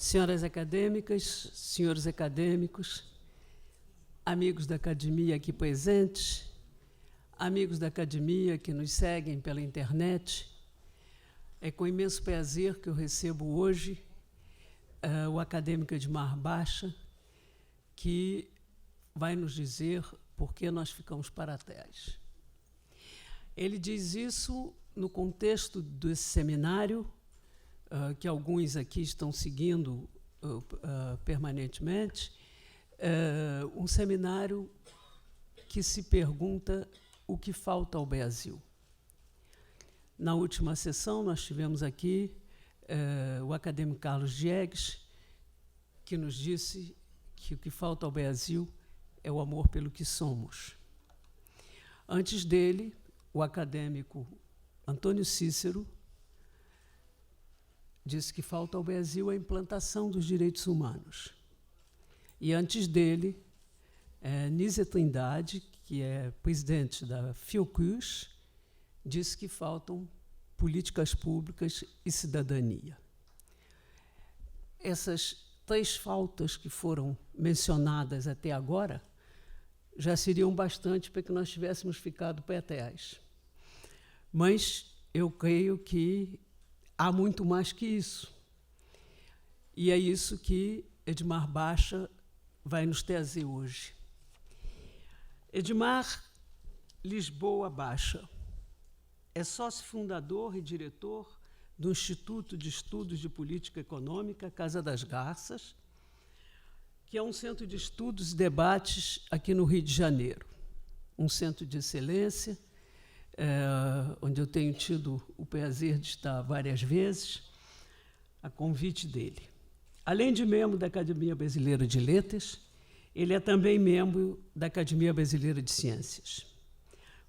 Senhoras acadêmicas, senhores acadêmicos, amigos da academia aqui presentes, amigos da academia que nos seguem pela internet, é com imenso prazer que eu recebo hoje o acadêmico Edmar Baixa, que vai nos dizer por que nós ficamos para trás. Ele diz isso no contexto desse seminário, que alguns aqui estão seguindo permanentemente, um seminário que se pergunta o que falta ao Brasil. Na última sessão, nós tivemos aqui o acadêmico Carlos Diegues, que nos disse que o que falta ao Brasil é o amor pelo que somos. Antes dele, o acadêmico Antônio Cícero disse que falta ao Brasil a implantação dos direitos humanos. E antes dele, Nízia Trindade, que é presidente da Fiocruz, disse que faltam políticas públicas e cidadania. Essas três faltas que foram mencionadas até agora já seriam bastante para que nós tivéssemos ficado para trás. Mas eu creio que há muito mais que isso. E é isso que Edmar Baixa vai nos trazer hoje. Edmar Lisboa Baixa é sócio fundador e diretor do Instituto de Estudos de Política Econômica Casa das Garças, que é um centro de estudos e debates aqui no Rio de Janeiro, um centro de excelência, onde eu tenho tido o prazer de estar várias vezes, a convite dele. Além de membro da Academia Brasileira de Letras, ele é também membro da Academia Brasileira de Ciências.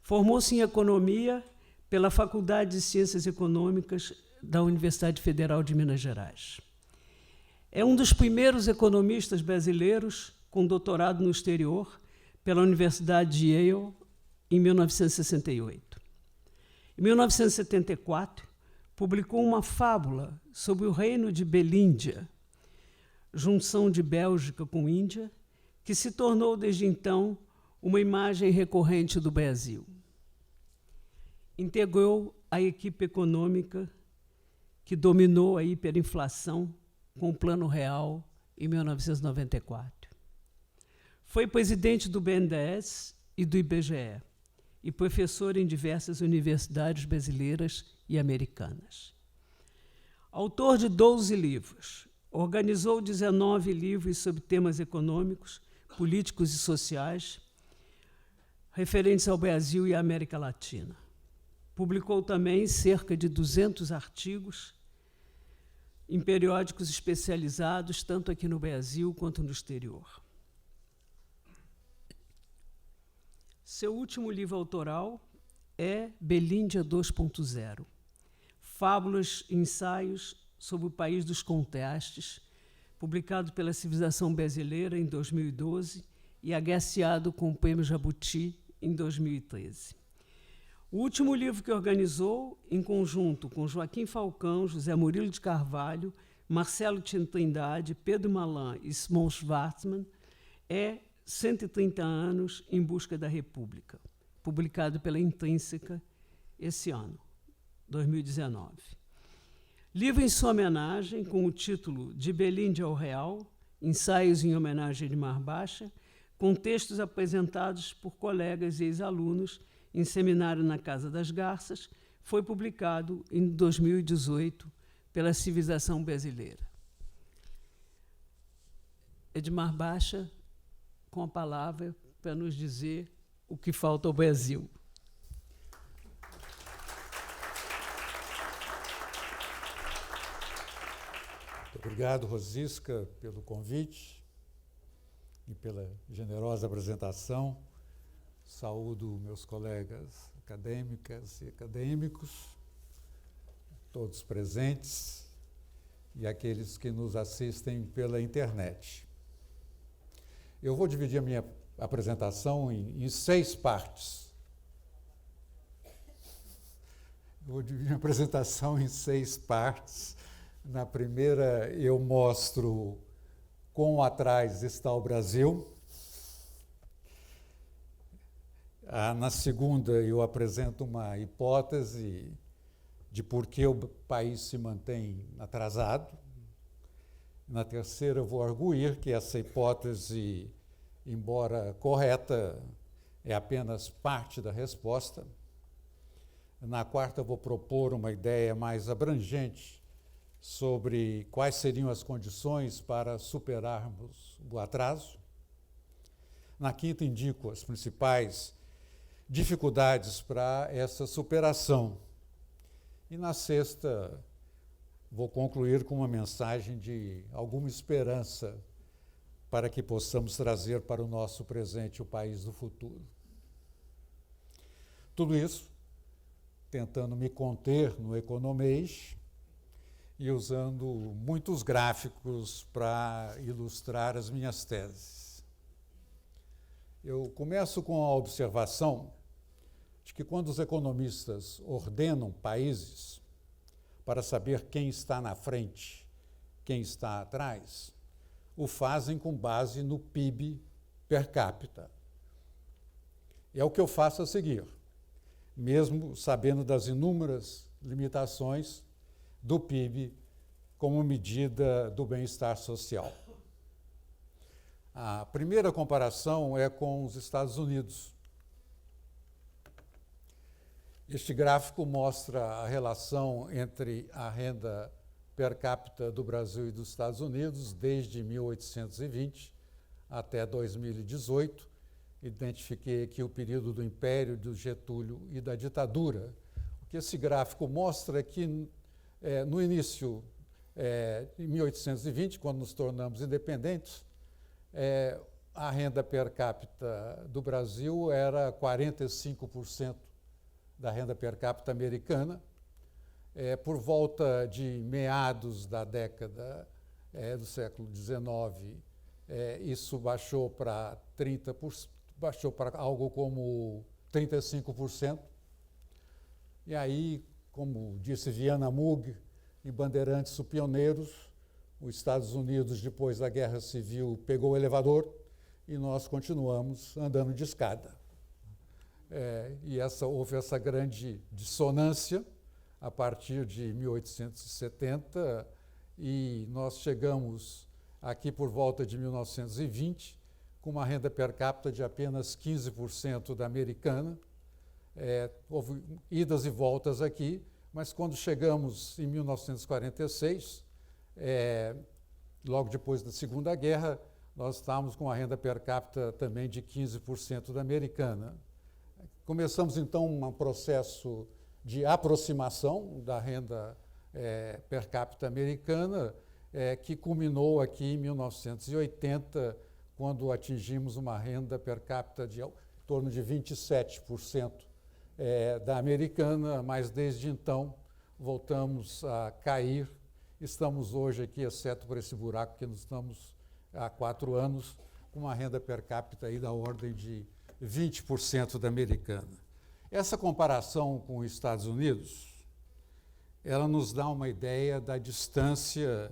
Formou-se em Economia pela Faculdade de Ciências Econômicas da Universidade Federal de Minas Gerais. É um dos primeiros economistas brasileiros com doutorado no exterior pela Universidade de Yale em 1968. Em 1974, publicou uma fábula sobre o reino de Belíndia, junção de Bélgica com Índia, que se tornou, desde então, uma imagem recorrente do Brasil. Integrou a equipe econômica que dominou a hiperinflação com o Plano Real em 1994. Foi presidente do BNDES e do IBGE e professor em diversas universidades brasileiras e americanas. Autor de 12 livros, organizou 19 livros sobre temas econômicos, políticos e sociais, referentes ao Brasil e à América Latina. Publicou também cerca de 200 artigos em periódicos especializados, tanto aqui no Brasil quanto no exterior. Seu último livro autoral é Belíndia 2.0, Fábulas e Ensaios sobre o País dos Contrastes, publicado pela Civilização Brasileira em 2012 e agraciado com o Prêmio Jabuti em 2013. O último livro que organizou, em conjunto com Joaquim Falcão, José Murilo de Carvalho, Marcelo Trindade, Pedro Malan e Simon Schwarzman, é 130 anos em busca da República, publicado pela Intrínseca esse ano, 2019. Livro em sua homenagem, com o título De Belíndia ao Real, Ensaios em homenagem a Edmar Baixa, com textos apresentados por colegas e ex-alunos em seminário na Casa das Garças, foi publicado em 2018 pela Civilização Brasileira. Edmar Baixa, com a palavra para nos dizer o que falta ao Brasil. Muito obrigado, Rosisca, pelo convite e pela generosa apresentação. Saúdo meus colegas acadêmicas e acadêmicos, todos presentes, e aqueles que nos assistem pela internet. Eu vou dividir a minha apresentação em 6 partes. Eu vou dividir a apresentação em 6 partes, Na primeira, eu mostro quão atrás está o Brasil. Na segunda, eu apresento uma hipótese de por que o país se mantém atrasado. Na terceira, eu vou arguir que essa hipótese, embora correta, é apenas parte da resposta. Na quarta, eu vou propor uma ideia mais abrangente sobre quais seriam as condições para superarmos o atraso. Na quinta, indico as principais dificuldades para essa superação. E na sexta, vou concluir com uma mensagem de alguma esperança para que possamos trazer para o nosso presente o país do futuro. Tudo isso tentando me conter no economês e usando muitos gráficos para ilustrar as minhas teses. Eu começo com a observação de que quando os economistas ordenam países para saber quem está na frente, quem está atrás, o fazem com base no PIB per capita. É o que eu faço a seguir, mesmo sabendo das inúmeras limitações do PIB como medida do bem-estar social. A primeira comparação é com os Estados Unidos. Este gráfico mostra a relação entre a renda per capita do Brasil e dos Estados Unidos desde 1820 até 2018. Identifiquei aqui o período do Império, do Getúlio e da ditadura. O que esse gráfico mostra é que, no início, em 1820, quando nos tornamos independentes, a renda per capita do Brasil era 45% da renda per capita americana. Por volta de meados da década do século XIX, isso baixou para 30%, baixou para algo como 35%. E aí, como disse Viana Mug, em Bandeirantes, os pioneiros, os Estados Unidos, depois da Guerra Civil, pegou o elevador e nós continuamos andando de escada. E houve essa grande dissonância a partir de 1870 e nós chegamos aqui por volta de 1920 com uma renda per capita de apenas 15% da americana. Houve idas e voltas aqui, mas quando chegamos em 1946, logo depois da Segunda Guerra, nós estávamos com uma renda per capita também de 15% da americana. Começamos, então, um processo de aproximação da renda per capita americana, que culminou aqui em 1980, quando atingimos uma renda per capita de em torno de 27% da americana, mas desde então voltamos a cair. Estamos hoje aqui, exceto por esse buraco que nós estamos há 4 anos, com uma renda per capita aí da ordem de 20% da americana. Essa comparação com os Estados Unidos, ela nos dá uma ideia da distância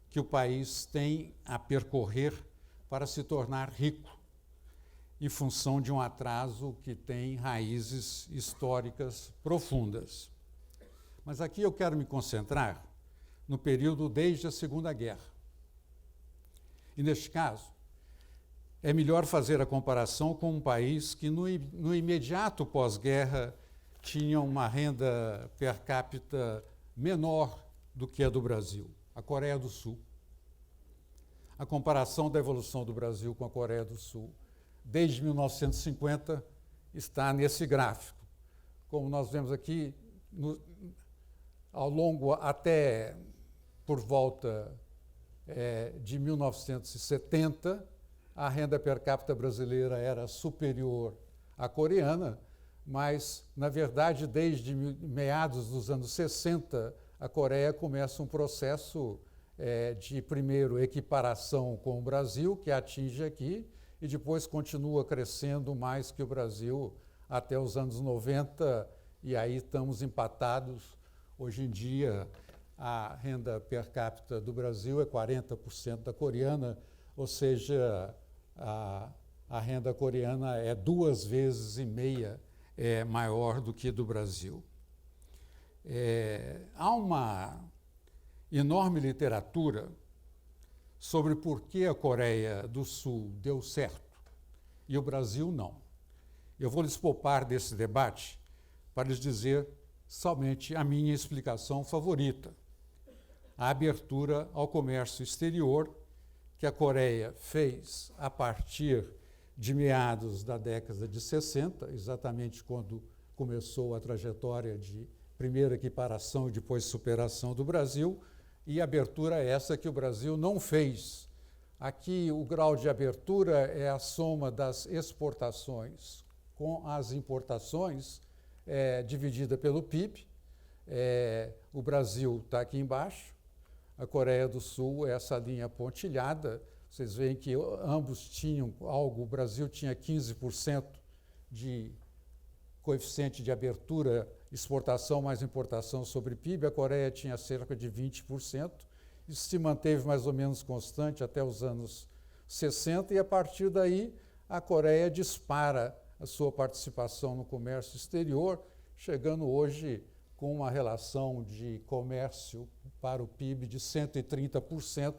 que o país tem a percorrer para se tornar rico, em função de um atraso que tem raízes históricas profundas. Mas aqui eu quero me concentrar no período desde a Segunda Guerra. E, neste caso, é melhor fazer a comparação com um país que, no imediato pós-guerra, tinha uma renda per capita menor do que a do Brasil, a Coreia do Sul. A comparação da evolução do Brasil com a Coreia do Sul, desde 1950, está nesse gráfico. Como nós vemos aqui, ao longo até por volta de 1970, a renda per capita brasileira era superior à coreana, mas, na verdade, desde meados dos anos 60, a Coreia começa um processo de, primeiro, equiparação com o Brasil, que atinge aqui, e depois continua crescendo mais que o Brasil até os anos 90, e aí estamos empatados. Hoje em dia, a renda per capita do Brasil é 40% da coreana, ou seja, a renda coreana é 2,5 vezes maior do que do Brasil. Há uma enorme literatura sobre por que a Coreia do Sul deu certo e o Brasil não. Eu vou lhes poupar desse debate para lhes dizer somente a minha explicação favorita: a abertura ao comércio exterior que a Coreia fez a partir de meados da década de 60, exatamente quando começou a trajetória de primeira equiparação e depois superação do Brasil, e abertura essa que o Brasil não fez. Aqui o grau de abertura é a soma das exportações com as importações, dividida pelo PIB. O Brasil está aqui embaixo, a Coreia do Sul é essa linha pontilhada. Vocês veem que ambos tinham algo, o Brasil tinha 15% de coeficiente de abertura, exportação mais importação sobre PIB, a Coreia tinha cerca de 20%, isso se manteve mais ou menos constante até os anos 60, e a partir daí a Coreia dispara a sua participação no comércio exterior, chegando hoje com uma relação de comércio para o PIB de 130%,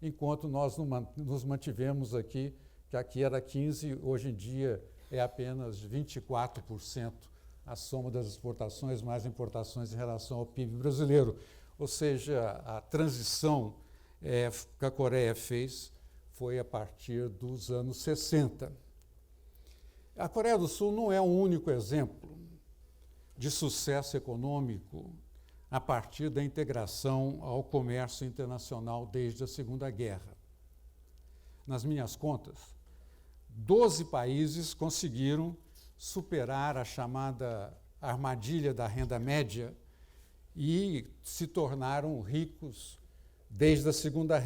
enquanto nós nos mantivemos aqui, que aqui era 15%, hoje em dia é apenas 24% a soma das exportações mais importações em relação ao PIB brasileiro. Ou seja, a transição que a Coreia fez foi a partir dos anos 60. A Coreia do Sul não é um único exemplo de sucesso econômico a partir da integração ao comércio internacional desde a Segunda Guerra. Nas minhas contas, 12 países conseguiram superar a chamada armadilha da renda média e se tornaram ricos desde a Segunda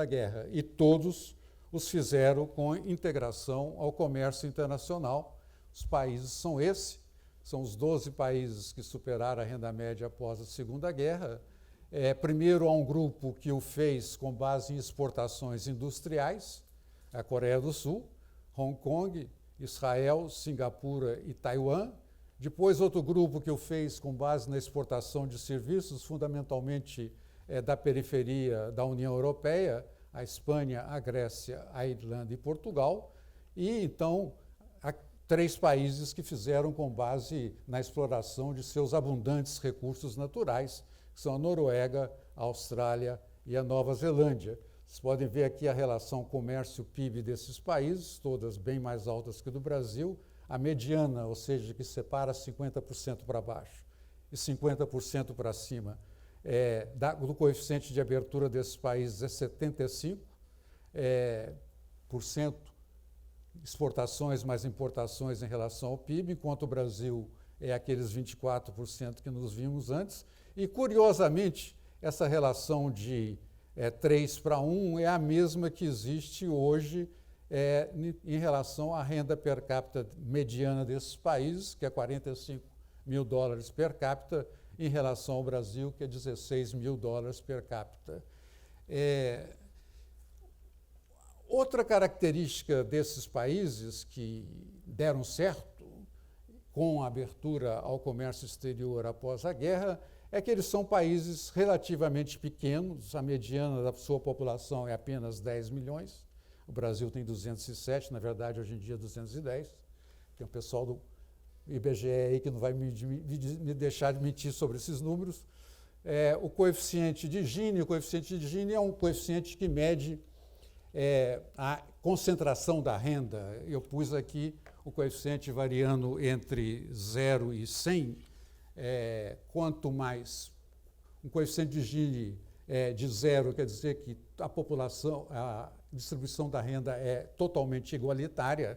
Guerra, e todos os fizeram com integração ao comércio internacional. Os países são os 12 países que superaram a renda média após a Segunda Guerra. Primeiro, há um grupo que o fez com base em exportações industriais, a Coreia do Sul, Hong Kong, Israel, Singapura e Taiwan. Depois, outro grupo que o fez com base na exportação de serviços, fundamentalmente da periferia da União Europeia, a Espanha, a Grécia, a Irlanda e Portugal. E, então, há 3 países que fizeram com base na exploração de seus abundantes recursos naturais, que são a Noruega, a Austrália e a Nova Zelândia. Vocês podem ver aqui a relação comércio-PIB desses países, todas bem mais altas que do Brasil. A mediana, ou seja, que separa 50% para baixo e 50% para cima, do coeficiente de abertura desses países é 75%, exportações mais importações em relação ao PIB, enquanto o Brasil é aqueles 24% que nos vimos antes. E, curiosamente, essa relação de 3:1 é a mesma que existe hoje em relação à renda per capita mediana desses países, que é $45 mil per capita, em relação ao Brasil, que é $16 mil per capita. Outra característica desses países que deram certo com a abertura ao comércio exterior após a guerra é que eles são países relativamente pequenos, a mediana da sua população é apenas 10 milhões, o Brasil tem 207, na verdade, hoje em dia 210. Tem um pessoal do IBGE aí que não vai me deixar de mentir sobre esses números. O coeficiente de Gini é um coeficiente que mede a concentração da renda. Eu pus aqui o coeficiente variando entre 0 e 100. Quanto mais um coeficiente de Gini de 0, quer dizer que a distribuição da renda é totalmente igualitária.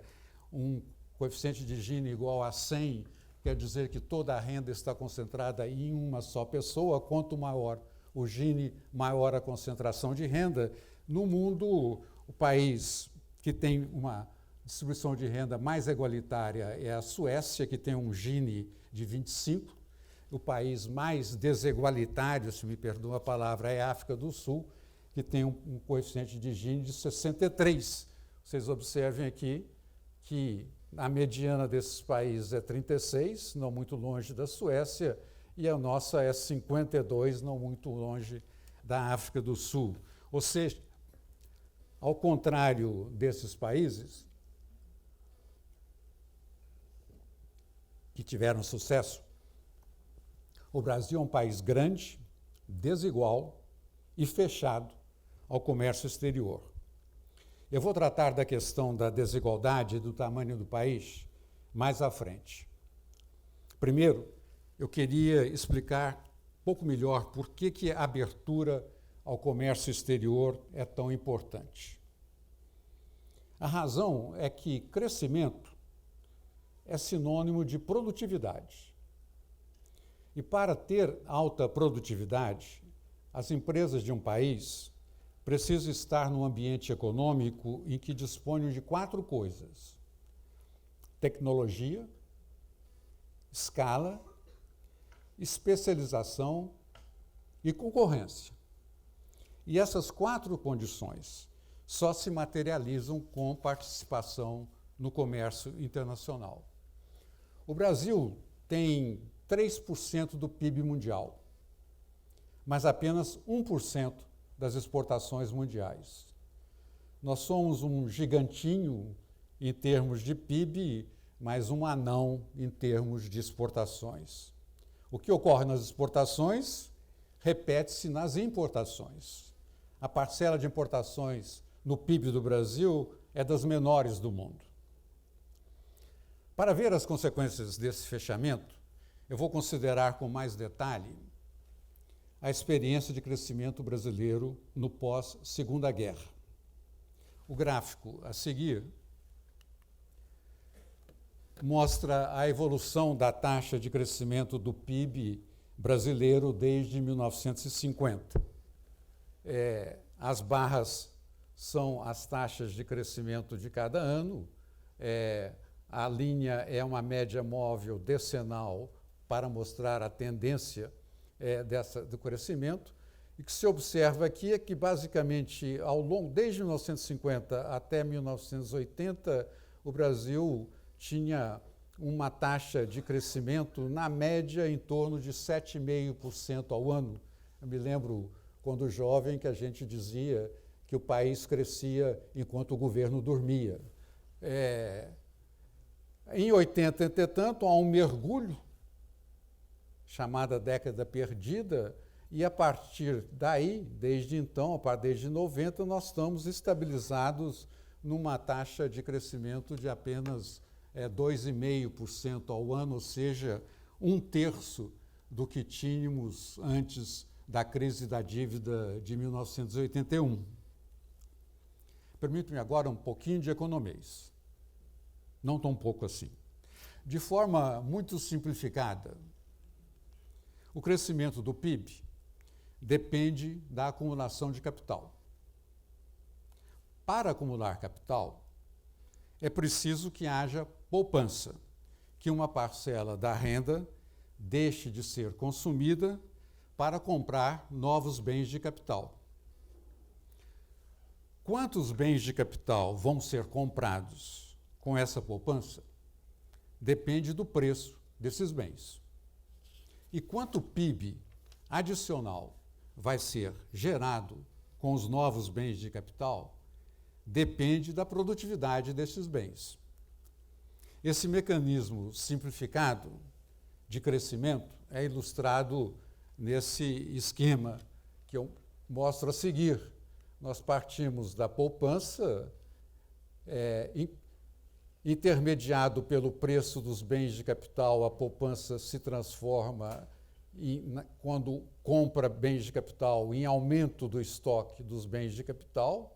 Um coeficiente de Gini igual a 100 quer dizer que toda a renda está concentrada em uma só pessoa. Quanto maior o Gini, maior a concentração de renda. No mundo, o país que tem uma distribuição de renda mais igualitária é a Suécia, que tem um Gini de 25. o país mais desigualitário, se me perdoa a palavra, é a África do Sul, que tem um coeficiente de Gini de 63. Vocês observem aqui que a mediana desses países é 36, não muito longe da Suécia, e a nossa é 52, não muito longe da África do Sul. Ou seja, ao contrário desses países que tiveram sucesso, o Brasil é um país grande, desigual e fechado ao comércio exterior. Eu vou tratar da questão da desigualdade e do tamanho do país mais à frente. Primeiro, eu queria explicar um pouco melhor por que a abertura ao comércio exterior é tão importante. A razão é que crescimento é sinônimo de produtividade. E para ter alta produtividade, as empresas de um país precisam estar num ambiente econômico em que disponham de 4 coisas: tecnologia, escala, especialização e concorrência. E essas 4 condições só se materializam com participação no comércio internacional. O Brasil tem 3% do PIB mundial, mas apenas 1% das exportações mundiais. Nós somos um gigantinho em termos de PIB, mas um anão em termos de exportações. O que ocorre nas exportações repete-se nas importações. A parcela de importações no PIB do Brasil é das menores do mundo. Para ver as consequências desse fechamento, eu vou considerar com mais detalhe a experiência de crescimento brasileiro no pós-Segunda Guerra. O gráfico a seguir mostra a evolução da taxa de crescimento do PIB brasileiro desde 1950. As barras são as taxas de crescimento de cada ano, a linha é uma média móvel decenal para mostrar a tendência do crescimento, e o que se observa aqui é que, basicamente, desde 1950 até 1980, o Brasil tinha uma taxa de crescimento, na média, em torno de 7,5% ao ano. Eu me lembro, quando jovem, que a gente dizia que o país crescia enquanto o governo dormia. Em 80, entretanto, há um mergulho, chamada década perdida, e a partir daí, desde então, desde 90, nós estamos estabilizados numa taxa de crescimento de apenas 2,5% ao ano, ou seja, 1/3 do que tínhamos antes da crise da dívida de 1981. Permite-me agora um pouquinho de economês. Não tão pouco assim. De forma muito simplificada, o crescimento do PIB depende da acumulação de capital. Para acumular capital, é preciso que haja poupança, que uma parcela da renda deixe de ser consumida para comprar novos bens de capital. Quantos bens de capital vão ser comprados com essa poupança? Depende do preço desses bens. E quanto PIB adicional vai ser gerado com os novos bens de capital? Depende da produtividade desses bens. Esse mecanismo simplificado de crescimento é ilustrado nesse esquema que eu mostro a seguir. Nós partimos da poupança, intermediado pelo preço dos bens de capital, a poupança se transforma, quando compra bens de capital, em aumento do estoque dos bens de capital,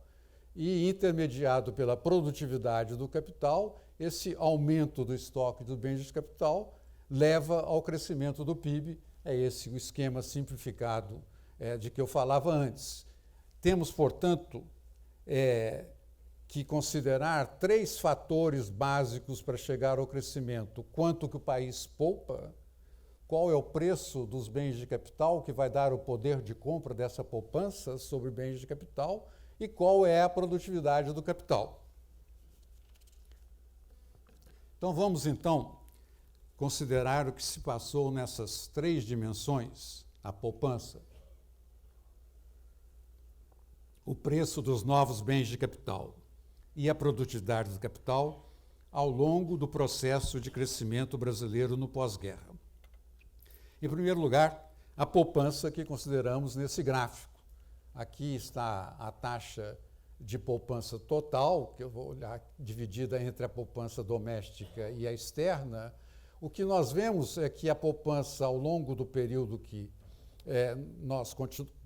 e intermediado pela produtividade do capital, esse aumento do estoque dos bens de capital leva ao crescimento do PIB. É esse o esquema simplificado de que eu falava antes. Temos, portanto, que considerar 3 fatores básicos para chegar ao crescimento: quanto que o país poupa, qual é o preço dos bens de capital que vai dar o poder de compra dessa poupança sobre bens de capital e qual é a produtividade do capital. Então vamos considerar o que se passou nessas três dimensões: a poupança, o preço dos novos bens de capital e a produtividade do capital ao longo do processo de crescimento brasileiro no pós-guerra. Em primeiro lugar, a poupança que consideramos nesse gráfico. Aqui está a taxa de poupança total, que eu vou olhar, dividida entre a poupança doméstica e a externa. O que nós vemos é que a poupança, ao longo do período que nós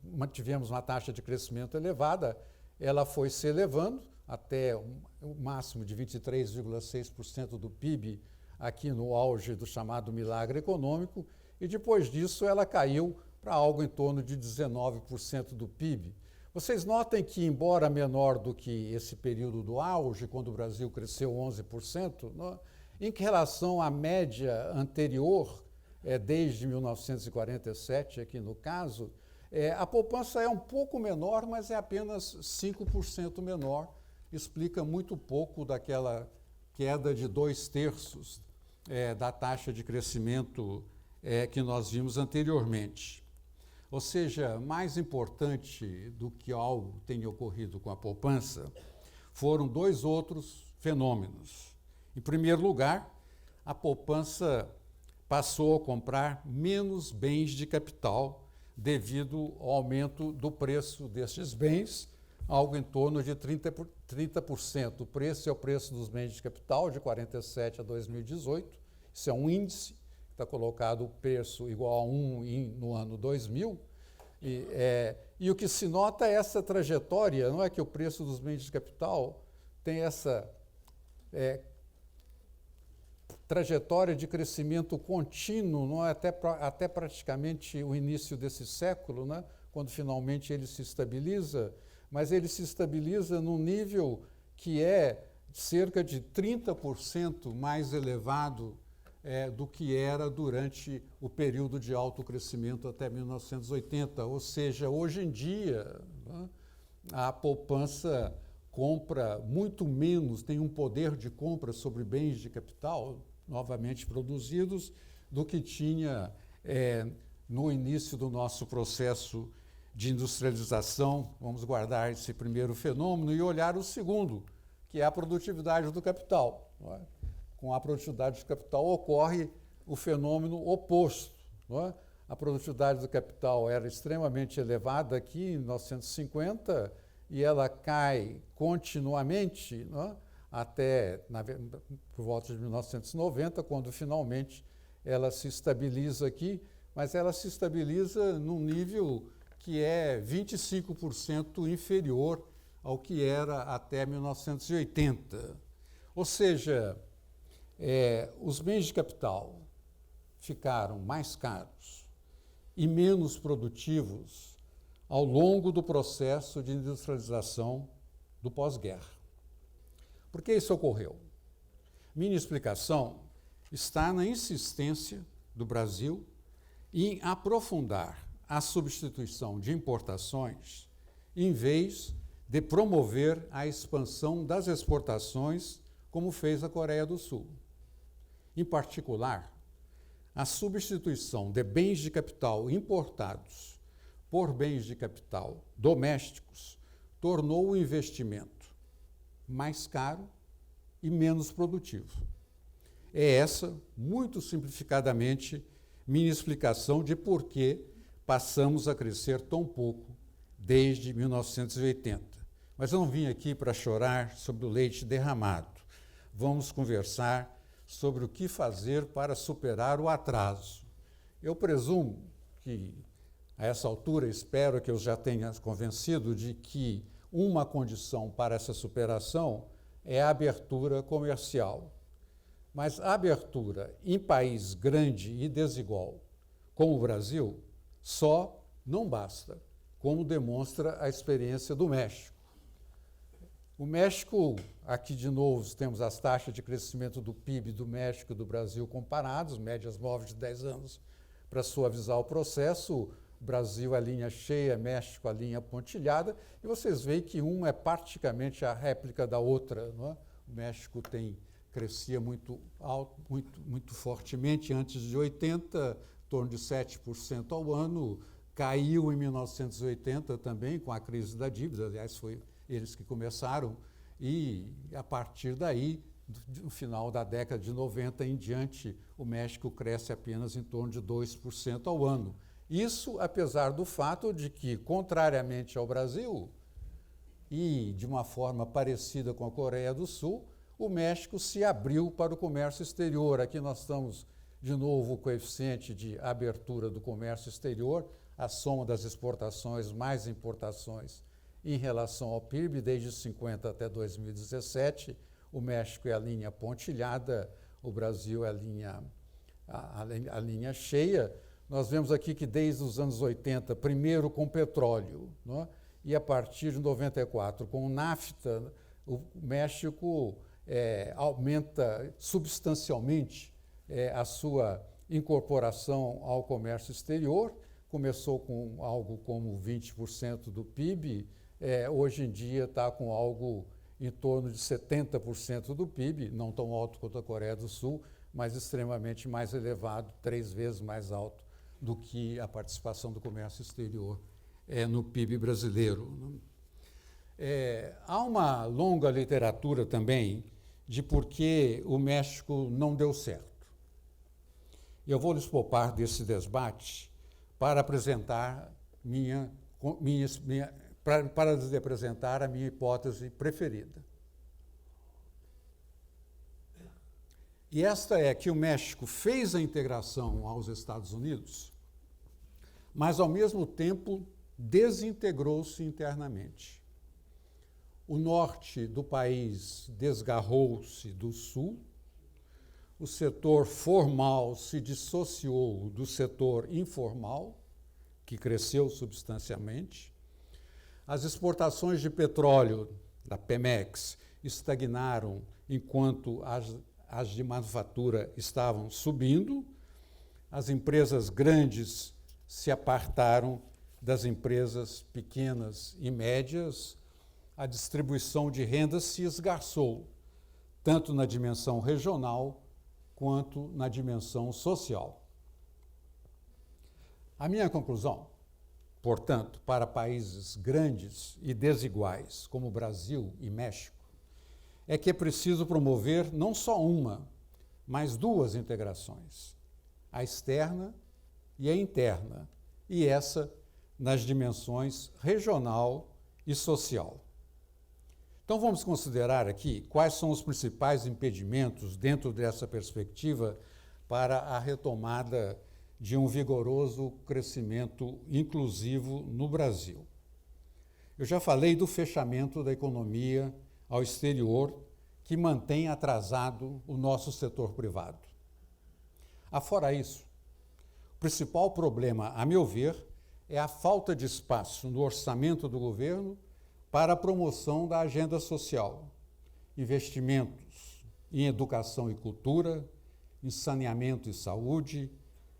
mantivemos uma taxa de crescimento elevada, ela foi se elevando até o máximo de 23,6% do PIB, aqui no auge do chamado milagre econômico, e depois disso ela caiu para algo em torno de 19% do PIB. Vocês notem que, embora menor do que esse período do auge, quando o Brasil cresceu 11%, em relação à média anterior, desde 1947, aqui no caso, a poupança é um pouco menor, mas é apenas 5% menor. Explica muito pouco daquela queda de 2/3 da taxa de crescimento que nós vimos anteriormente. Ou seja, mais importante do que algo tenha ocorrido com a poupança, foram dois outros fenômenos. Em primeiro lugar, a poupança passou a comprar menos bens de capital devido ao aumento do preço destes bens, algo em torno de 30%. O preço é o preço dos bens de capital, de 47 a 2018. Isso é um índice, está colocado o preço igual a 1 no ano 2000. E o que se nota é essa trajetória, não é que o preço dos bens de capital tem essa trajetória de crescimento contínuo, não é? Até praticamente o início desse século, né? Quando finalmente ele se estabiliza, mas ele se estabiliza num nível que é cerca de 30% mais elevado do que era durante o período de alto crescimento até 1980. Ou seja, hoje em dia, né, a poupança compra muito menos, tem um poder de compra sobre bens de capital novamente produzidos do que tinha no início do nosso processo de industrialização. Vamos guardar esse primeiro fenômeno e olhar o segundo, que é a produtividade do capital. Não é? Com a produtividade do capital ocorre o fenômeno oposto. Não é? A produtividade do capital era extremamente elevada aqui em 1950 e ela cai continuamente, não é? Até por volta de 1990, quando finalmente ela se estabiliza aqui, mas ela se estabiliza num nível que é 25% inferior ao que era até 1980. Ou seja, os bens de capital ficaram mais caros e menos produtivos ao longo do processo de industrialização do pós-guerra. Por que isso ocorreu? Minha explicação está na insistência do Brasil em aprofundar a substituição de importações em vez de promover a expansão das exportações, como fez a Coreia do Sul. Em particular, a substituição de bens de capital importados por bens de capital domésticos tornou o investimento mais caro e menos produtivo. É essa, muito simplificadamente, minha explicação de por que passamos a crescer tão pouco desde 1980. Mas eu não vim aqui para chorar sobre o leite derramado. Vamos conversar sobre o que fazer para superar o atraso. Eu presumo que, a essa altura, espero que eu já tenha convencido de que uma condição para essa superação é a abertura comercial. Mas a abertura em país grande e desigual, como o Brasil, só não basta, como demonstra a experiência do México. O México, aqui de novo temos as taxas de crescimento do PIB do México e do Brasil comparados, médias móveis de 10 anos Para suavizar o processo, o Brasil a linha cheia, México a linha pontilhada, e vocês veem que uma é praticamente a réplica da outra, não é? O México crescia muito alto, muito fortemente antes de 80, em torno de 7% ao ano, caiu em 1980 também com a crise da dívida, aliás, foi eles que começaram, e a partir daí, no final da década de 90 em diante, o México cresce apenas em torno de 2% ao ano. Isso apesar do fato de que, contrariamente ao Brasil, e de uma forma parecida com a Coreia do Sul, o México se abriu para o comércio exterior. Aqui nós estamos, de novo, o coeficiente de abertura do comércio exterior, a soma das exportações mais importações em relação ao PIB, desde 50 até 2017, o México é a linha pontilhada, o Brasil é a linha cheia. Nós vemos aqui que desde os anos 80, primeiro com petróleo, não é? E a partir de 94, com o NAFTA, o México aumenta substancialmente a sua incorporação ao comércio exterior. Começou com algo como 20% do PIB, hoje em dia está com algo em torno de 70% do PIB, não tão alto quanto a Coreia do Sul, mas extremamente mais elevado, 3 vezes mais alto do que a participação do comércio exterior no PIB brasileiro. Há uma longa literatura também de por que o México não deu certo. Eu vou lhes poupar desse debate para apresentar para lhes apresentar a minha hipótese preferida. E esta é que o México fez a integração aos Estados Unidos, mas, ao mesmo tempo, desintegrou-se internamente. O norte do país desgarrou-se do sul, o setor formal se dissociou do setor informal, que cresceu substancialmente, as exportações de petróleo da Pemex estagnaram enquanto as de manufatura estavam subindo, as empresas grandes se apartaram das empresas pequenas e médias, a distribuição de renda se esgarçou, tanto na dimensão regional quanto na dimensão social. A minha conclusão, portanto, para países grandes e desiguais, como Brasil e México, é que é preciso promover não só uma, mas 2 integrações, a externa e a interna, e essa nas dimensões regional e social. Então vamos considerar aqui quais são os principais impedimentos dentro dessa perspectiva para a retomada de um vigoroso crescimento inclusivo no Brasil. Eu já falei do fechamento da economia ao exterior, que mantém atrasado o nosso setor privado. Afora isso, o principal problema, a meu ver, é a falta de espaço no orçamento do governo para a promoção da agenda social, investimentos em educação e cultura, em saneamento e saúde,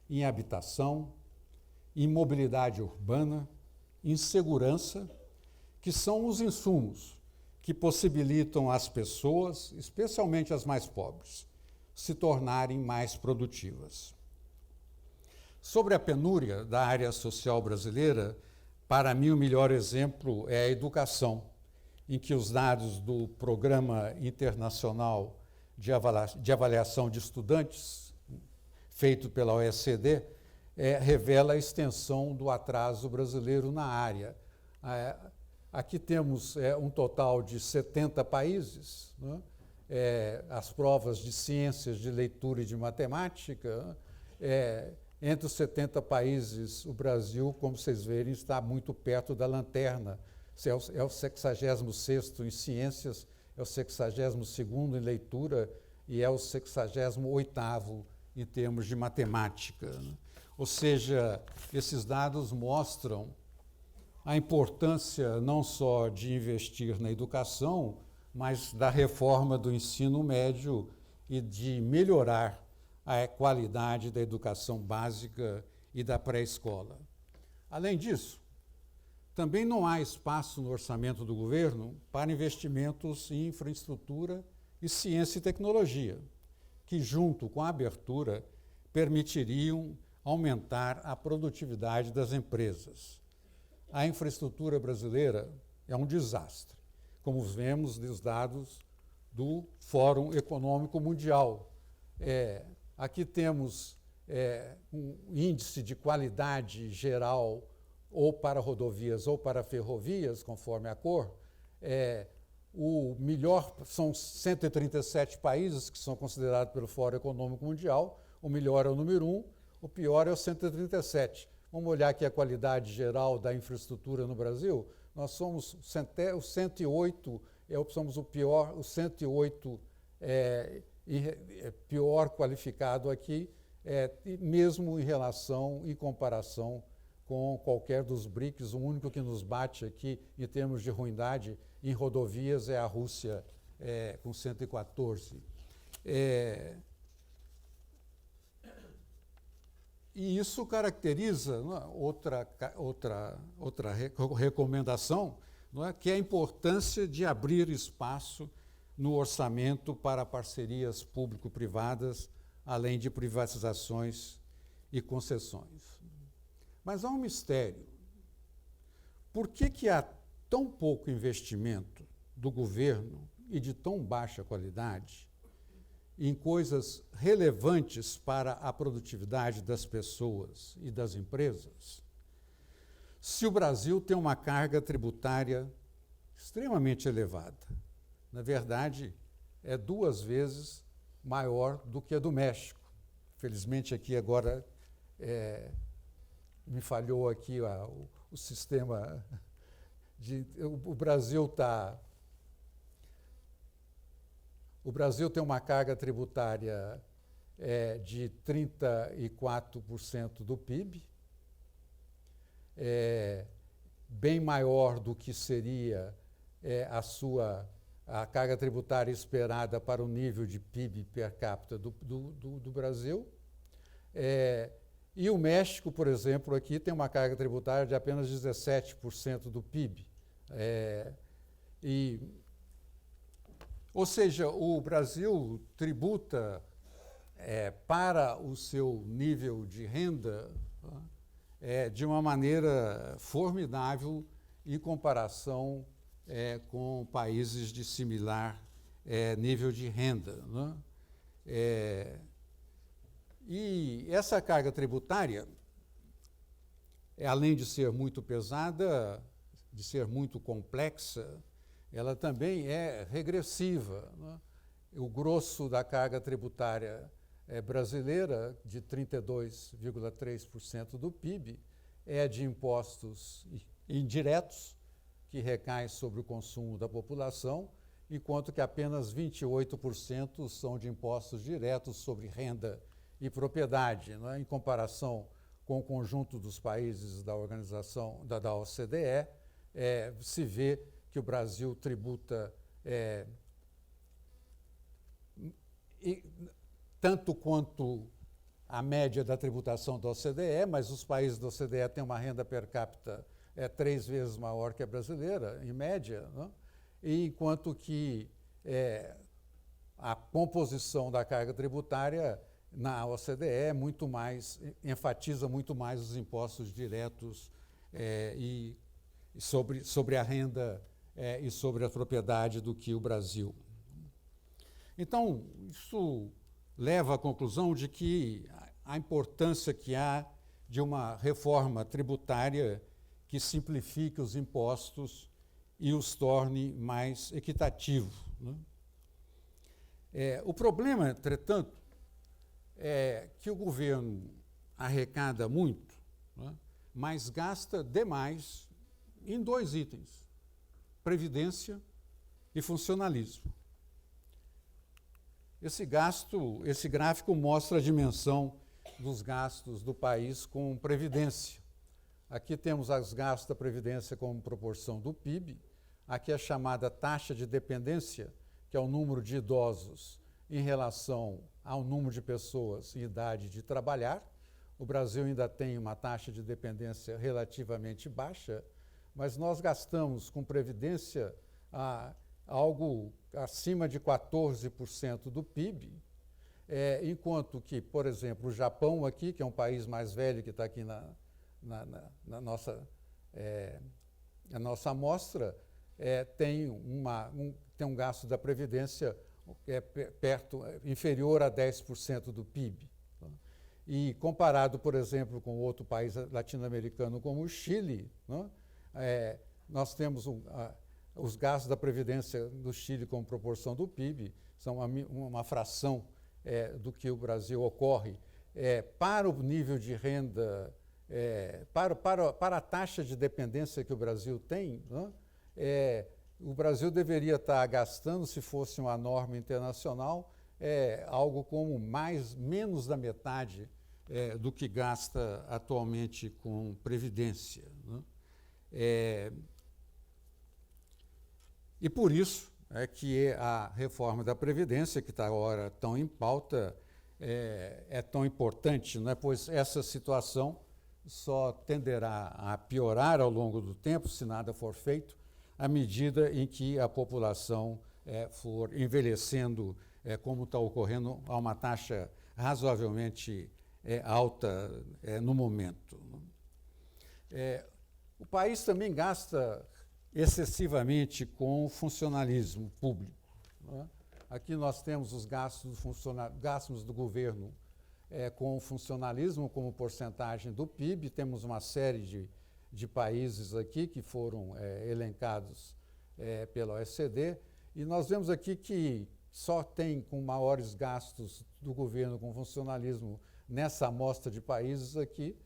em habitação, em mobilidade urbana, em segurança, que são os insumos que possibilitam às pessoas, especialmente as mais pobres, se tornarem mais produtivas. Sobre a penúria da área social brasileira, para mim o melhor exemplo é a educação, em que os dados do Programa Internacional de Avaliação de Estudantes, feito pela OECD, revela a extensão do atraso brasileiro na área. Aqui temos um total de 70 países, né? As provas de ciências, de leitura e de matemática. Entre os 70 países, o Brasil, como vocês verem, está muito perto da lanterna. É o 66º em ciências, é o 62º em leitura e é o 68º em termos de matemática. Ou seja, esses dados mostram a importância não só de investir na educação, mas da reforma do ensino médio e de melhorar a qualidade da educação básica e da pré-escola. Além disso, também não há espaço no orçamento do governo para investimentos em infraestrutura e ciência e tecnologia, que, junto com a abertura, permitiriam aumentar a produtividade das empresas. A infraestrutura brasileira é um desastre, como vemos nos dados do Fórum Econômico Mundial. Aqui temos um índice de qualidade geral ou para rodovias ou para ferrovias, conforme a cor. O melhor são 137 países que são considerados pelo Fórum Econômico Mundial. O melhor é o número 1, o pior é o 137. Vamos olhar aqui a qualidade geral da infraestrutura no Brasil. Nós somos o 108, somos o pior, o 108 pior qualificado aqui, mesmo em comparação com qualquer dos BRICS. O único que nos bate aqui em termos de ruindade em rodovias é a Rússia, com 114. E isso caracteriza, não é, outra recomendação, não é, que é a importância de abrir espaço no orçamento para parcerias público-privadas, além de privatizações e concessões. Mas há um mistério. Por que há tão pouco investimento do governo e de tão baixa qualidade em coisas relevantes para a produtividade das pessoas e das empresas, se o Brasil tem uma carga tributária extremamente elevada? Na verdade, é 2 vezes maior do que a do México. Felizmente, aqui agora me falhou aqui o sistema o Brasil tem uma carga tributária de 34% do PIB, bem maior do que seria a carga tributária esperada para o nível de PIB per capita do Brasil. E o México, por exemplo, aqui tem uma carga tributária de apenas 17% do PIB. Ou seja, o Brasil tributa para o seu nível de renda de uma maneira formidável em comparação com países de similar nível de renda, né? E essa carga tributária, além de ser muito pesada, de ser muito complexa, ela também é regressiva, né? O grosso da carga tributária brasileira, de 32,3% do PIB, é de impostos indiretos, que recaem sobre o consumo da população, enquanto que apenas 28% são de impostos diretos sobre renda e propriedade, né? Em comparação com o conjunto dos países da organização da OCDE, se vê que o Brasil tributa tanto quanto a média da tributação da OCDE, mas os países da OCDE têm uma renda per capita 3 vezes maior que a brasileira, em média, né? E enquanto que a composição da carga tributária na OCDE enfatiza muito mais os impostos diretos e sobre a renda e sobre a propriedade do que o Brasil. Então, isso leva à conclusão de que a importância que há de uma reforma tributária que simplifique os impostos e os torne mais equitativos, né? O problema, entretanto, é que o governo arrecada muito, né, mas gasta demais em 2 itens: previdência e funcionalismo. Esse gráfico mostra a dimensão dos gastos do país com previdência. Aqui temos os gastos da previdência como proporção do PIB. Aqui a chamada taxa de dependência, que é o número de idosos em relação ao número de pessoas em idade de trabalhar. O Brasil ainda tem uma taxa de dependência relativamente baixa, mas nós gastamos com previdência algo acima de 14% do PIB, enquanto que, por exemplo, o Japão aqui, que é um país mais velho que está aqui na nossa amostra, tem um gasto da previdência inferior a 10% do PIB. E comparado, por exemplo, com outro país latino-americano como o Chile, nós temos os gastos da previdência do Chile como proporção do PIB, são uma fração do que o Brasil ocorre. Para o nível de renda, para a taxa de dependência que o Brasil tem, o Brasil deveria estar gastando, se fosse uma norma internacional, algo como menos da metade do que gasta atualmente com previdência. E por isso é que a reforma da Previdência, que está agora tão em pauta, é tão importante, não é? Pois essa situação só tenderá a piorar ao longo do tempo, se nada for feito, à medida em que a população for envelhecendo, como está ocorrendo, a uma taxa razoavelmente alta no momento. O país também gasta excessivamente com o funcionalismo público. Aqui nós temos os gastos do governo com o funcionalismo como porcentagem do PIB. Temos uma série de países aqui que foram elencados pela OECD, e nós vemos aqui que só tem com maiores gastos do governo com funcionalismo nessa amostra de países aqui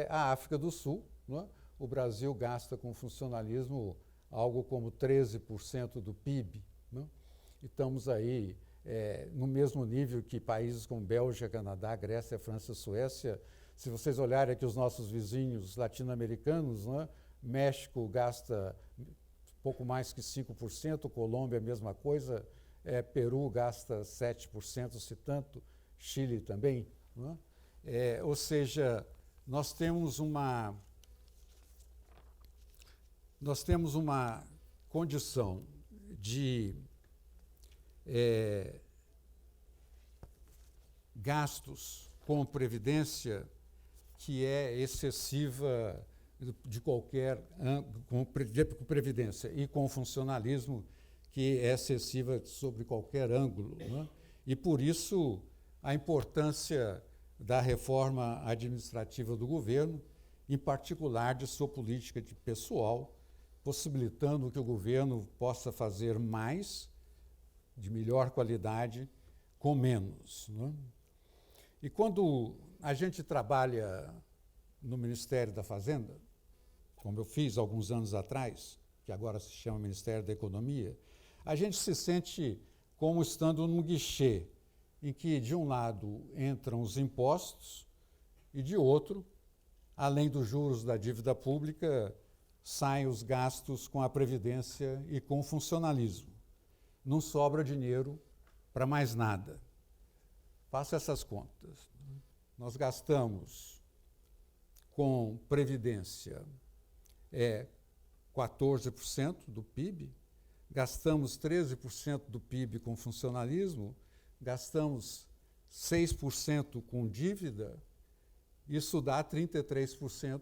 a África do Sul. Não é? O Brasil gasta com funcionalismo algo como 13% do PIB. Não é? E estamos aí no mesmo nível que países como Bélgica, Canadá, Grécia, França, Suécia. Se vocês olharem aqui os nossos vizinhos latino-americanos, não é? México gasta pouco mais que 5%, Colômbia a mesma coisa, Peru gasta 7%, se tanto, Chile também. Não é? Ou seja, nós temos uma condição de gastos com previdência que é excessiva de qualquer com previdência e com funcionalismo que é excessiva sobre qualquer ângulo. Né? E por isso a importância da reforma administrativa do governo, em particular de sua política de pessoal, possibilitando que o governo possa fazer mais, de melhor qualidade, com menos. Né? E quando a gente trabalha no Ministério da Fazenda, como eu fiz alguns anos atrás, que agora se chama Ministério da Economia, a gente se sente como estando num guichê, em que, de um lado, entram os impostos e, de outro, além dos juros da dívida pública, saem os gastos com a Previdência e com o funcionalismo. Não sobra dinheiro para mais nada. Faça essas contas. Nós gastamos com Previdência 14% do PIB, gastamos 13% do PIB com funcionalismo, gastamos 6% com dívida, isso dá 33%,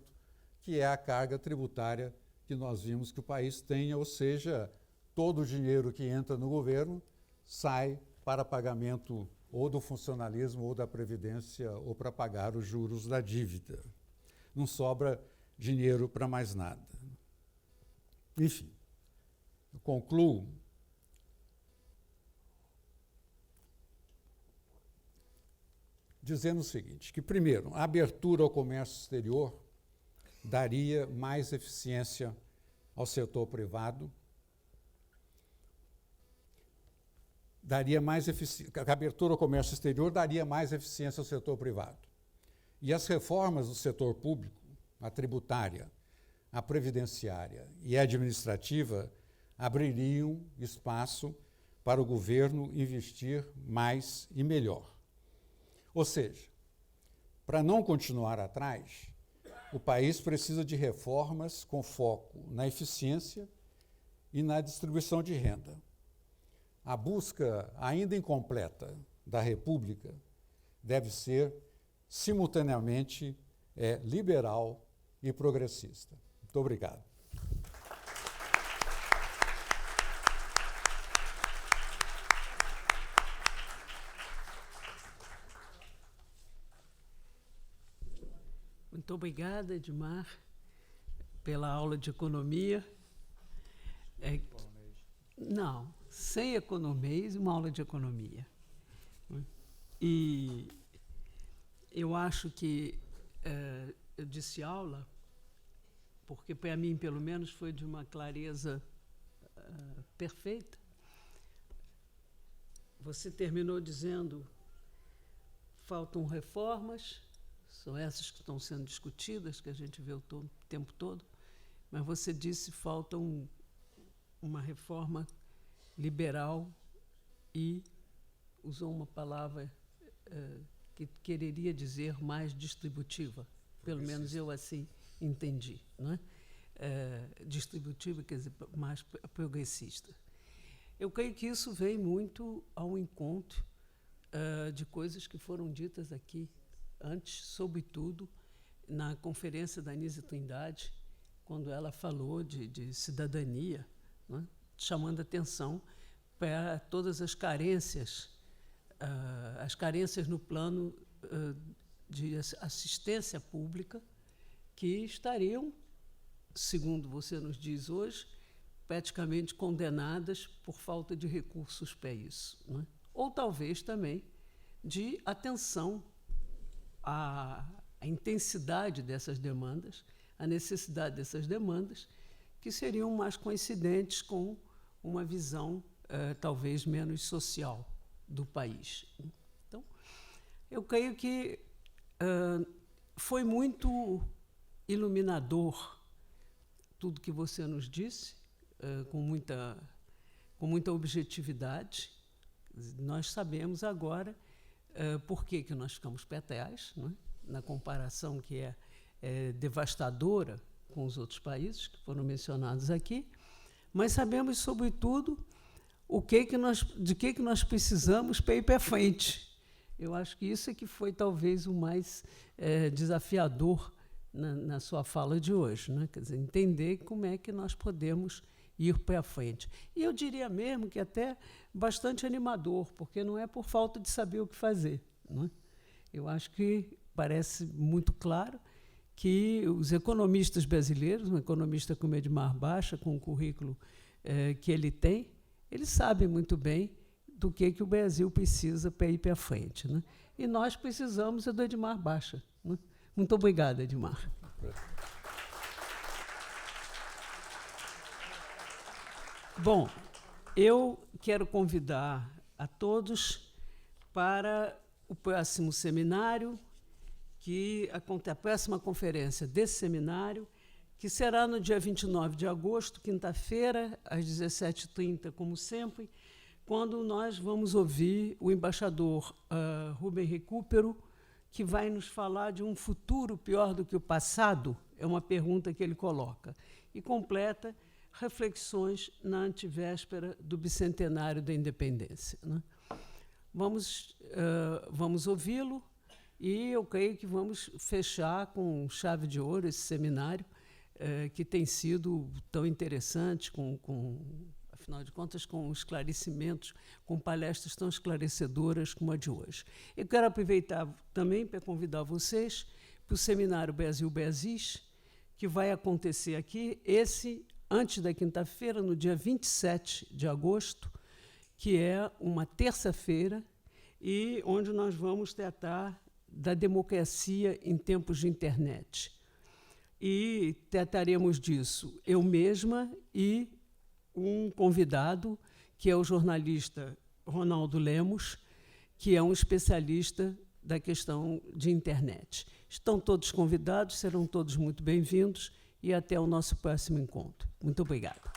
que é a carga tributária que nós vimos que o país tem, ou seja, todo o dinheiro que entra no governo sai para pagamento ou do funcionalismo ou da Previdência ou para pagar os juros da dívida. Não sobra dinheiro para mais nada. Enfim, eu concluo dizendo o seguinte, que primeiro, a abertura ao comércio exterior daria mais eficiência ao setor privado, a abertura ao comércio exterior daria mais eficiência ao setor privado. E as reformas do setor público, a tributária, a previdenciária e a administrativa, abririam espaço para o governo investir mais e melhor. Ou seja, Para não continuar atrás, o país precisa de reformas com foco na eficiência e na distribuição de renda. A busca ainda incompleta da República deve ser, simultaneamente, liberal e progressista. Muito obrigado. Muito obrigada, Edmar, pela aula de economia. Não, sem economês, uma aula de economia. E eu acho que eu disse aula, porque para mim, pelo menos, foi de uma clareza perfeita. Você terminou dizendo: faltam reformas. São essas que estão sendo discutidas, que a gente vê o tempo todo, mas você disse que falta uma reforma liberal e usou uma palavra que quereria dizer mais distributiva, pelo menos eu assim entendi, não é? Distributiva quer dizer mais progressista. Eu creio que isso vem muito ao encontro de coisas que foram ditas aqui antes, sobretudo, na conferência da Anísia Trindade, quando ela falou de cidadania, né, chamando atenção para todas as carências no plano de assistência pública, que estariam, segundo você nos diz hoje, praticamente condenadas por falta de recursos para isso, né? Ou talvez também de atenção a intensidade dessas demandas, a necessidade dessas demandas, que seriam mais coincidentes com uma visão talvez menos social do país. Então, eu creio que foi muito iluminador tudo que você nos disse, com muita objetividade. Nós sabemos agora por que nós ficamos pé atrás, não é? Na comparação que é devastadora com os outros países que foram mencionados aqui, mas sabemos, sobretudo, de que nós precisamos para ir para frente. Eu acho que isso é que foi talvez o mais desafiador na sua fala de hoje, né? Quer dizer, entender como é que nós podemos ir para frente. E eu diria mesmo que até bastante animador, porque não é por falta de saber o que fazer, não é? Eu acho que parece muito claro que os economistas brasileiros, um economista como Edmar Baixa, com o currículo que ele tem, eles sabem muito bem do que o Brasil precisa para ir para frente, né? E nós precisamos do Edmar Baixa, né? Muito obrigada, Edmar. Bom, eu quero convidar a todos para o próximo seminário, a próxima conferência desse seminário, que será no dia 29 de agosto, quinta-feira, às 17h30, como sempre, quando nós vamos ouvir o embaixador Rubem Recupero, que vai nos falar de um futuro pior do que o passado, é uma pergunta que ele coloca, e completa reflexões na antevéspera do bicentenário da independência, né? Vamos ouvi-lo, e eu creio que vamos fechar com chave de ouro esse seminário, que tem sido tão interessante, afinal de contas, com esclarecimentos, com palestras tão esclarecedoras como a de hoje. Eu quero aproveitar também para convidar vocês para o seminário Brasil-Brasis, que vai acontecer aqui, antes da quinta-feira, no dia 27 de agosto, que é uma terça-feira, e onde nós vamos tratar da democracia em tempos de internet. E trataremos disso eu mesma e um convidado, que é o jornalista Ronaldo Lemos, que é um especialista da questão de internet. Estão todos convidados, serão todos muito bem-vindos, e até o nosso próximo encontro. Muito obrigada.